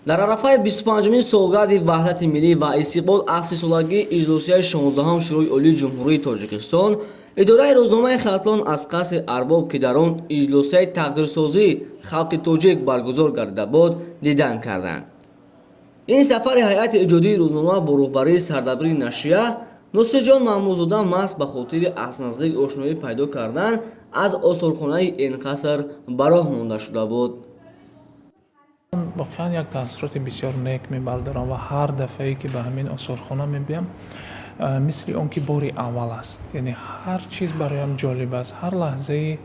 дар арафаи 25-умин солгарди ваҳдати миллӣ ва истиқбол аз сисолагии иҷлосияи 16-ум шӯрои олии ҷумҳурии Тоҷикистон, идораи рӯзномаи Хатлон аз қасри Арбоб, ки дар он иҷлосияи тақдирсозии халқи тоҷик баргузор гардида буд, дидан карданд. ин сафари ҳайати иҷодии рӯзнома бо роҳбарии сардабири нашрия Носирҷон Маҳмудзода маҳз ба хотири аз наздик ошноӣ пайдо кардан аз осорхонаи ин қаср ба роҳ монда шуда буд. واقعا یک تاثیرات بسیار نیک میبردارم و هر دفعه که به همین آثارخانه میبیم مثل اون که باری اول است، یعنی هر چیز برایم جالب است. هر لحظه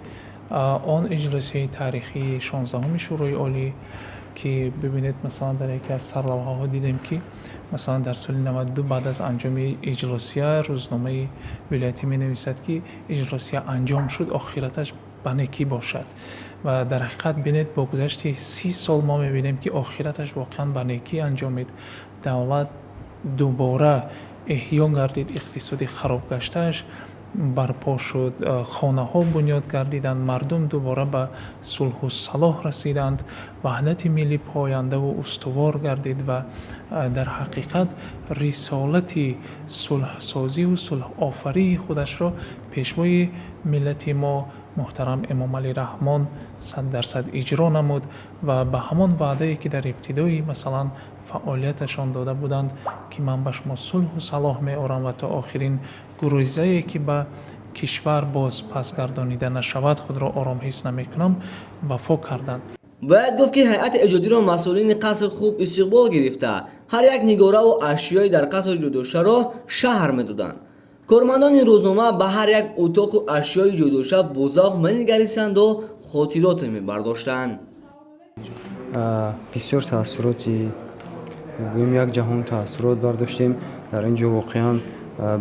آن اجلاسی تاریخی 16 شورای عالی که ببینید مثلا در یکی از سرلوحه ها دیدیم که مثلا در سال 92 بعد از انجام اجلاسیه روزنامه ولایتی می نویسد که اجلاسیه انجام شد آخرتش به نیکی باشد و در حقیقت بینید با گذشت 30 سال ما میبینیم که آخرتش واقعا به نیکی انجامید. دولت دوباره احیا گردید، اقتصادی خراب گشتهش برپا شد، خانه ها بنیاد گردیدند، مردم دوباره به صلح و صلاح رسیدند، وحدت ملی پاینده و استوار گردید و در حقیقت رسالت صلح سازی و صلح آفری خودش را پیشوای ملت ما محترم امام علی رحمان 100% اجرا نمود و به همان وعده‌ای که در ابتدای مثلا فعالیتشان داده بودند که من به شما صلح و صلاح می‌آورم و تا آخرین گریزه‌ای که به کشور باز پس گردانیده نشود خود را آرام حس نمی‌کنم وفا کردند. باید گفت که هیئت ایجادی را مسئولین قصر خوب استقبال گرفته، هر یک نگاره و اشیایی در قصر جودوشه را شهر می‌دادند. کارمندان روزنامه به هر یک اتاق و اشیای جودوشه بزرگ می‌نگریستند و خاطرات می‌برداشتند. بسیار تاثیراتی گویم یک جهان تاثیرات برداشتیم. در اینجا واقعا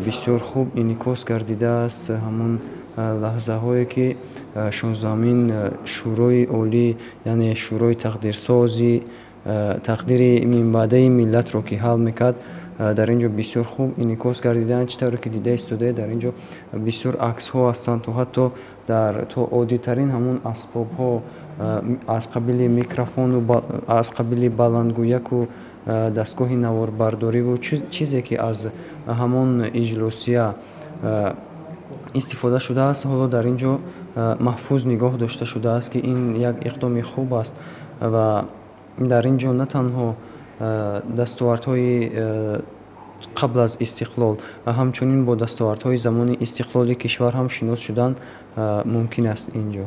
بسیار خوب انعکاس گردیده است همون لحظه هایی که 16مین شورای عالی یعنی شورای تقدیرسازی تقدیر منبعده ملت را که حل میکرد در اینجا بسیار خوب انعکاس گردیدن. چطوری که دیده استوده در اینجا بسیار عکس ها هستند و حتی در تو عادی ترین همون اسباب ها از قبیل میکروفون و از قبیل بلندگویک و دستگاه نواربرداری و چیزی که از همون اجلاسیه استفاده شده است حالا در اینجا محفوظ نگاه داشته شده است که این یک اقدام خوب است و در اینجا نه تنها دستاوردهای قبل از استقلال همچنین با دستاوردهای زمان استقلال کشور هم شناس شدن ممکن است. اینجا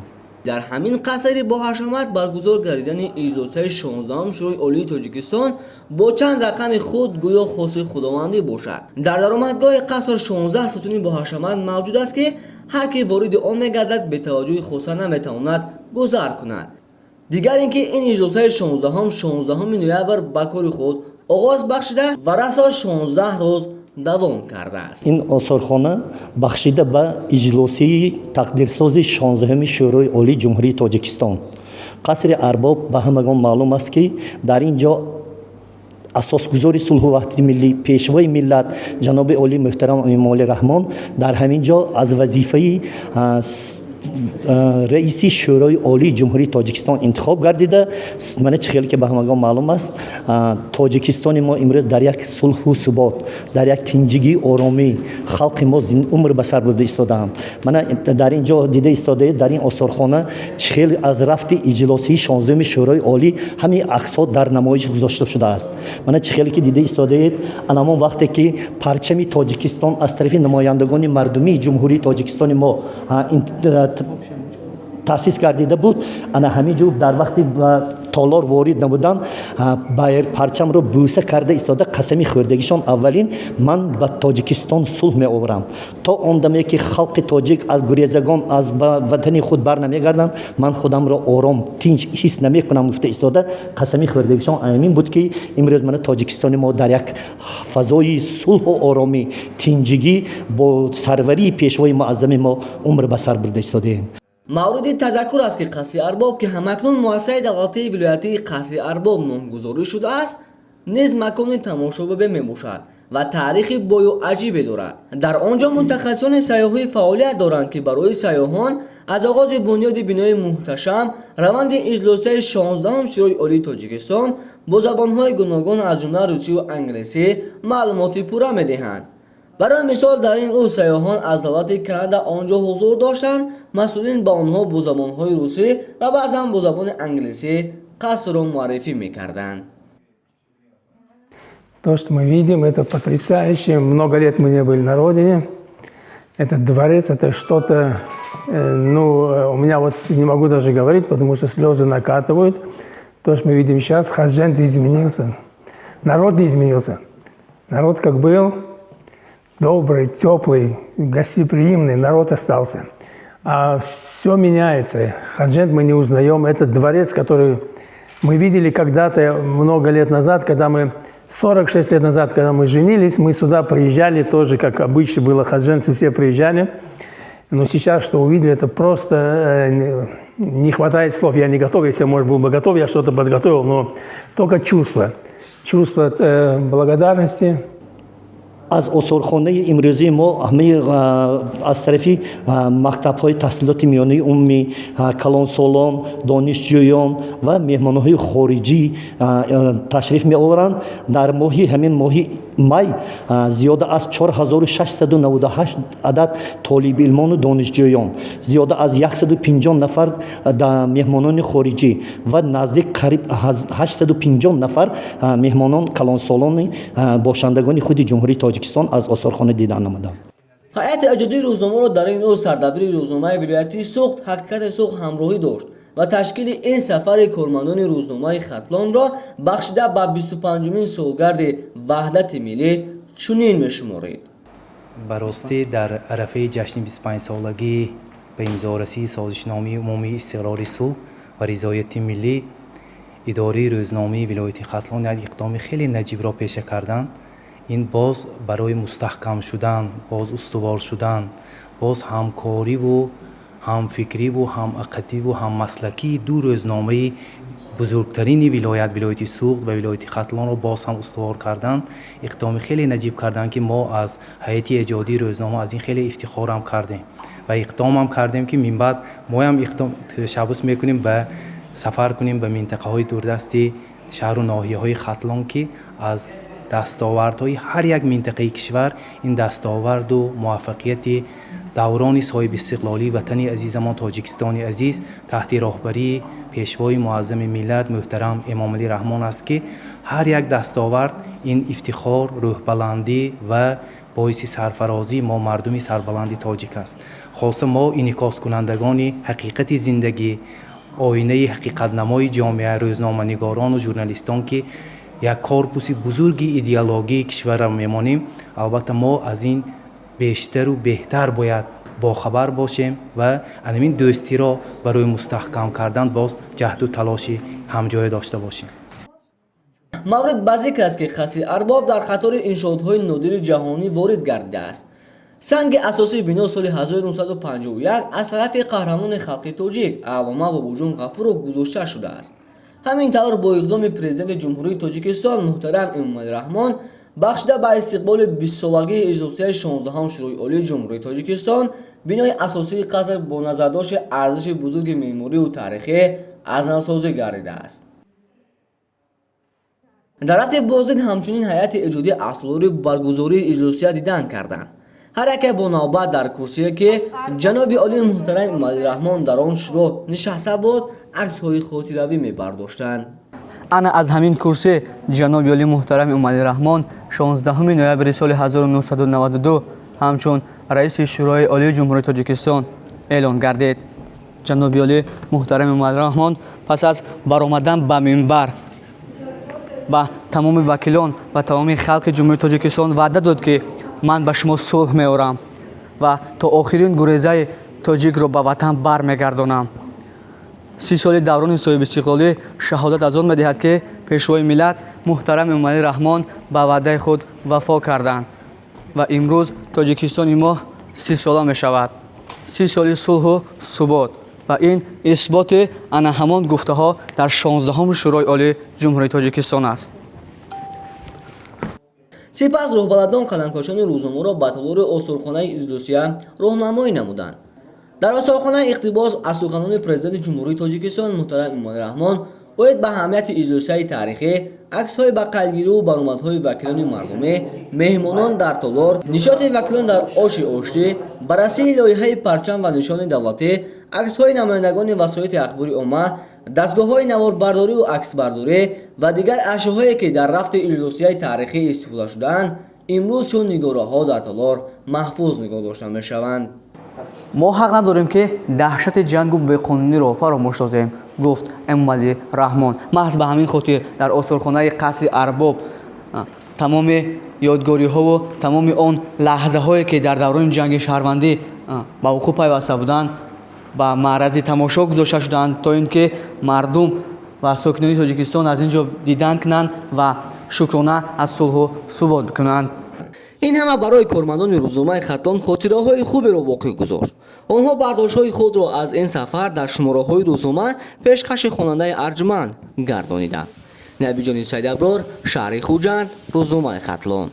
در همین قصری با حشمت برگزار گردیدن اجلاس‌های 16ام شورای عالی تاجیکستان با چند رقم خود گویا خاص خداوندی باشد. در درآمدگاه قصر 16 ستونی با حشمت موجود است که هر کی وارد آن می‌گردد به توجه خاصه نمی‌تواند گذر کند. دیگر اینکه این اجلاس‌های 16ام 16 نوامبر به کار خود آغاز بخشیده و رسا 16 روز دوام کرده است. این آثارخانه بخشیده به اجلاسی تقدیرسازی 16 شورای عالی جمهوری تاجیکستان قصر ارباب به همگان معلوم است که در اینجا اساسگذار صلح و وحدت ملی پیشوای ملت جناب عالی محترم امام علی رحمان در همین جا از وظیفه رئیس شورای عالی جمهوری تاجیکستان انتخاب گردیده. من خیلی که به همگان معلوم است تاجیکستان ما امروز در یک صلح و ثبات در یک تنجگی آرامی خلق ما عمر به سر برده ایستادم. من در اینجا دیده ایستاده در این آثارخانه خیلی از رفت اجلاسی 16 شورای عالی همین عکس‌ها در نمایش گذاشته شده است. من خیلی که دیده ایستاده انما وقتی که پرچم تاجیکستان از طرف نمایندگان مردمی جمهوری تاجیکستان ما تأسیس گردیده بود انا همینجور در وقتی تالار وارد نبودن بایر پرچم رو بوسه کرده ایستاده قسمی خوردگیشان اولین من به تاجیکستان صلح می آورم تا اون دمی که خلق تاجیک از گریزگان از وطن خود بر نمیگردن من خودم را آرام تنج حس نمی کنم گفته ایستاده قسمی خوردگیشان همین بود که امروز من تاجیکستان ما در یک فضای صلح و آرامی تنجگی با سروری پیشوای معظم ما عمر به سر برده ایستاده. مورد تذکر است که قصر ارباب که همکنون مؤسسه دولتی ولایتی قصر ارباب نامگذاری شده است نیز مکان تماشا می باشد و تاریخ بویو عجیبی دارد. در آنجا متخصصان سیاحی فعالیت دارند که برای سیاحان از آغاز بنیاد بینای محتشم روند اجلاس‌های 16 شورای عالی تاجیکستان با زبان‌های گوناگون از جمله روسی و انگلیسی معلوماتی پورا می‌دهند. برای مثال در این روز سیاحان از دولت کانادا آنجا حضور داشتند. مسئولین با آنها با زبان‌های روسی و بعضاً با زبان انگلیسی قصد را معرفی می‌کردند. То, что мы видим, это потрясающе. Много лет мы не были на родине. Этот дворец, это что-то, у меня вот не могу даже говорить, потому что слезы накатывают. То, что мы видим сейчас, Хаджент изменился. Народ не изменился. Народ как был, добрый, теплый, гостеприимный, народ остался. А все меняется. Хаджент мы не узнаем. Этот дворец, который мы видели когда-то, много лет назад, когда мы 46 лет назад, когда мы женились, мы сюда приезжали тоже, как обычно было, хадженцы все приезжали. Но сейчас, что увидели, это просто не хватает слов. Я не готов, если я, может, был бы готов, я что-то подготовил, но только чувство благодарности. аз осорхонаи имрӯзии мо ҳамаи аз тарафи мактабҳои таҳсилоти миёнаи умумӣ, калонсолон, донишҷӯён ва меҳмонҳои хориҷӣ ташриф меоваранд. дар моҳи ҳамин моҳи май зиёда аз 4698 адад толибилмону донишҷӯён, зиёда аз 150 нафар меҳмонони хориҷӣ ва наздик қариб 850 нафар меҳмонон калонсолони бошандагони худи ҷумҳурии тоҷикистон аз осорхона дидан намуданд. ҳайати иҷодии рӯзномаро дар ин рӯз сардабири рӯзномаи вилояти суғд ҳақиқати суғд ҳамроҳӣ дошт ва ташкили ин сафари кормандони рӯзномаи хатлонро бахшида ба 25-мин солгарди ваҳдати миллӣ чунин мешуморид. ба ростӣ дар арафаи ҷашни 25-солагӣ ба имзорасии созишномаи умумии истиқрори сулҳ ва ризояти миллӣ идораи рӯзномаи вилояти хатлон як иқдоми хеле наҷибро пеша карданд. ин боз барои мустаҳкам шудан, боз устувор шудан, боз ҳамкориву ҳамфикриву ҳамақидиву ҳаммаслакии ду рӯзномаи бузургтарини вилояти суғд ва вилояти хатлонро боз ҳам устувор карданд. иқдоми хеле наҷиб карданд ки мо аз ҳайати эҷодии рӯзнома аз ин хеле ифтихорам кардем ва иқдомам кардем ки минбаъд моям иқдом ташаббус мекунем ба сафар кунем ба минтақаҳои дурдасти шаҳру ноҳияҳои хатлон ки аз дастовардҳои ҳар як минтақаи кишвар ин дастоварду муваффақияти даврони соҳиби истиқлолии ватани азизамон тоҷикистони азиз таҳти роҳбарии пешвои муаззами миллат муҳтарам эмомалӣ раҳмон аст ки ҳар як дастовард ин ифтихор, рӯҳбаландӣ ва боиси сарфарозии мо мардуми сарбаланди тоҷик аст. хоса мо инъикоскунандагони ҳақиқати зиндагӣ, оинаи ҳақиқатнамои ҷомеа, рӯзноманигорону журналистон ки як корпуси бузурги идеологии кишварро мемонем. албатта мо аз ин бештару беҳтар бояд бохабар бошем ва анамин дӯстиро барои мустаҳкам кардан боз ҷаҳду талоши ҳамҷоя дошта бошем. маврид ба зикр аст ки қасри арбоб дар қатори иншоотҳои нодири ҷаҳонӣ ворид гардидааст. санги асосии бино соли 1951 аз тарафи қаҳрамони халқи тоҷик аллома бобуҷон ғафуров гузошта шудааст. ҳамин тавр бо иқдоми президенти ҷумҳурии тоҷикистон муҳтарам эмомалӣ раҳмон бахшида ба истиқболи 20-солагии иҷлосияи 16 шӯрои олии ҷумҳурии тоҷикистон бинои асосии қаср бо назардошти арзиши бузурги меъморию тарихӣ аз навсозӣ гардидааст. дар ҳафтаи боздин ҳамчунин ҳайати иҷодии асъолори баргузории иҷлосия дидан карданд. ҳар яке бо навбат дар курсие ки ҷаноби олии муҳтарам эмомалӣ раҳмон дар он шӯро нишаста буд аксҳои хотиравӣ мебардоштанд. ана аз ҳамин курси ҷаноби олии муҳтарам эмомалӣ раҳмон 16 ноябри соли 1992 ҳамчун раиси шӯрои олии ҷумҳурии тоҷикистон эълон гардид. ҷаноби олии муҳтарам эмомалӣ раҳмон пас аз баромадан ба минбар ба тамоми вакилон ва тамоми халқи ҷумҳурии тоҷикистон ваъда дод ки ман ба шумо сулҳ меорам ва то охирин гурезаи тоҷикро ба ватан бармегардонам. 30 соли даврони соҳиби истиқлолӣ шаҳодат аз он медиҳад ки пешвои миллат муҳтарам эмомалӣ раҳмон ба ваъдаи худ вафо карданд ва имрӯз тоҷикистони мо 30 сола мешавад. 30 соли сулҳу субот ва ин исботи ана ҳамон гуфтаҳо дар 16 шӯрои олии ҷумҳурии тоҷикистон аст. сипас роҳбаладон қаламкашони рӯзномаро ба толори осорхонаи иҷлосия роҳнамоӣ намуданд. дар осорхонаи иқтибос аз суханони президенти ҷумҳурии тоҷикистон муҳтарам эмомалӣ раҳмон оид ба аҳамияти иҷлосияи таърихӣ, аксҳои ба қайдгириву баромадҳои вакилони мардумӣ, меҳмонон дар толор, нишоти вакилон дар оши оштӣ, баррасии лоиҳаи парчам ва нишони давлатӣ, аксҳои намояндагони васоити ахбори умма, дастгоҳҳои наворбардориву аксбардорӣ ва дигар ашёҳое ки дар рафти иҷлосияи таърихӣ истифода шудаанд, имрӯз чун нигораҳо дар толор маҳфуз нигоҳ дошта мешаванд. мо ҳақ надорем ки даҳшати ҷангу беқонуниро фаромӯш созем, гуфт Эмомалӣ Раҳмон. маҳз ба ҳамин хотир дар осорхонаи қасри Арбоб тамоми ёдгориҳову тамоми он лаҳзаҳое ки дар даврони ҷанги шаҳрвандӣ ба вуқӯъ пайваста буданд ба маърази тамошо гузошта шуданд, то ин ки мардум ва сокинони Тоҷикистон аз ин ҷо дидан кунанд ва шукрона аз сулҳу субот бикунанд. ин ҳама барои кормандони рӯзномаи Хатлон хотираҳои хуберо воқеъ гузошт. онҳо бардоштҳои худро аз ин сафар дар шумораҳои рӯзнома пешкаши хонандаи арҷманд гардониданд. Набиҷони Сайдаброр, шаҳри Хуҷанд, рӯзномаи Хатлон.